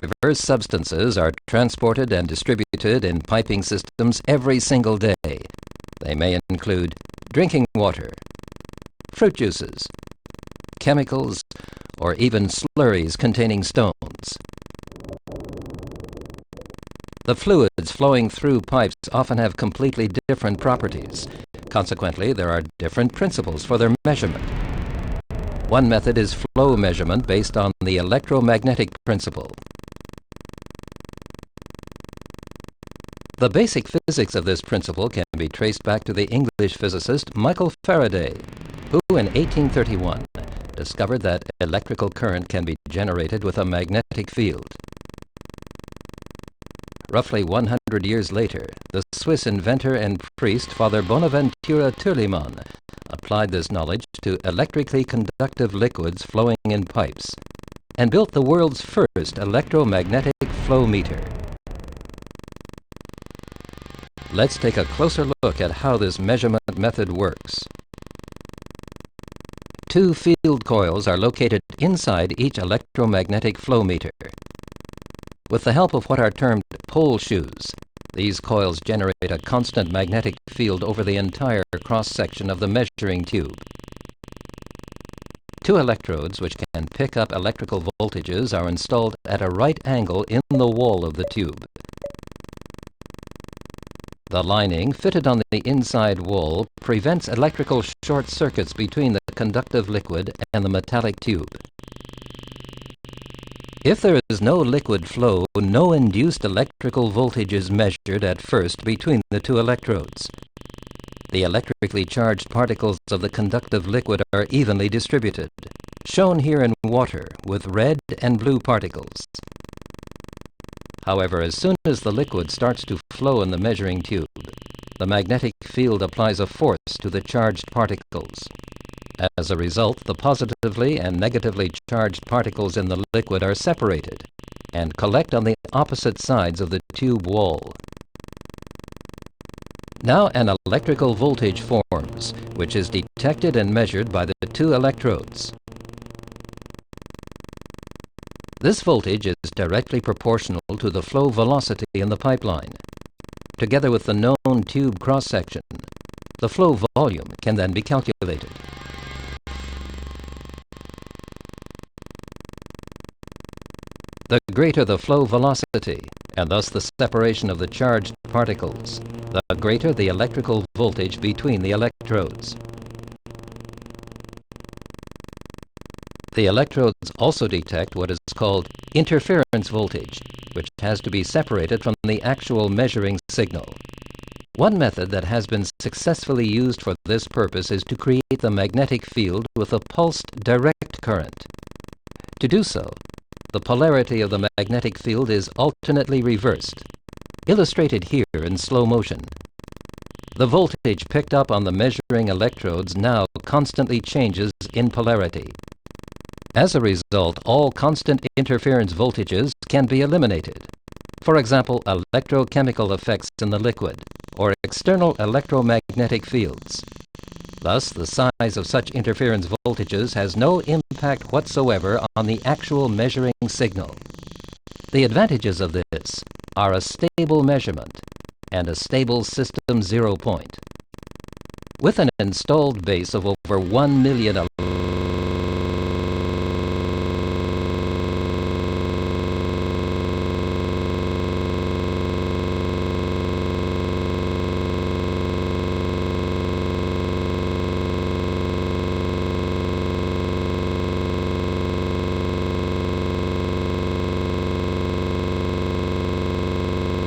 diverse substances are transported and distributed in piping systems every single day. They may include drinking water, fruit juices, chemicals, or even slurries containing stones. The fluids flowing through pipes often have completely different properties. Consequently, there are different principles for their measurement. One method is flow measurement based on the electromagnetic principle. The basic physics of this principle can be traced back to the English physicist Michael Faraday, who in 1831 discovered that electrical current can be generated with a magnetic field. Roughly 100 years later, the Swiss inventor and priest Father Bonaventura Turlimann applied this knowledge to electrically conductive liquids flowing in pipes and built the world's first electromagnetic flow meter. Let's take a closer look at how this measurement method works. Two field coils are located inside each electromagnetic flow meter. With the help of what are termed pole shoes, these coils generate a constant magnetic field over the entire cross-section of the measuring tube. Two electrodes which can pick up electrical voltages are installed at a right angle in the wall of the tube. The lining fitted on the inside wall prevents electrical short circuits between the conductive liquid and the metallic tube. If there is no liquid flow, no induced electrical voltage is measured at first between the two electrodes. The electrically charged particles of the conductive liquid are evenly distributed, shown here in water with red and blue particles. However, as soon as the liquid starts to flow in the measuring tube, the magnetic field applies a force to the charged particles. As a result, the positively and negatively charged particles in the liquid are separated and collect on the opposite sides of the tube wall. Now an electrical voltage forms, which is detected and measured by the two electrodes. This voltage is directly proportional to the flow velocity in the pipeline. Together with the known tube cross-section, the flow volume can then be calculated. The greater the flow velocity, and thus the separation of the charged particles, the greater the electrical voltage between the electrodes. The electrodes also detect what is called interference voltage, which has to be separated from the actual measuring signal. One method that has been successfully used for this purpose is to create the magnetic field with a pulsed direct current. To do so, the polarity of the magnetic field is alternately reversed, illustrated here in slow motion. The voltage picked up on the measuring electrodes now constantly changes in polarity. As a result, all constant interference voltages can be eliminated. For example, electrochemical effects in the liquid, or external electromagnetic fields. Thus, the size of such interference voltages has no impact whatsoever on the actual measuring signal. The advantages of this are a stable measurement and a stable system zero point. With an installed base of over 1 million